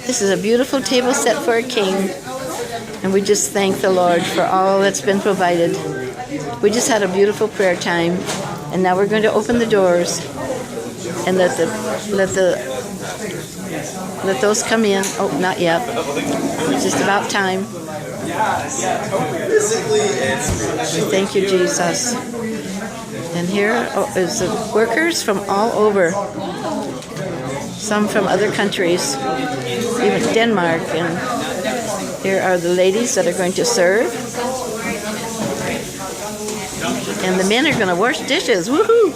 This is a beautiful table set for a king, and we just thank the Lord for all that's been provided. We just had a beautiful prayer time, and now we're going to open the doors and let those come in. Oh, not yet. It's just about time. We thank you, Jesus. And here is the workers from all over. Some from other countries, even Denmark. And here are the ladies that are going to serve. And the men are going to wash dishes. Woohoo!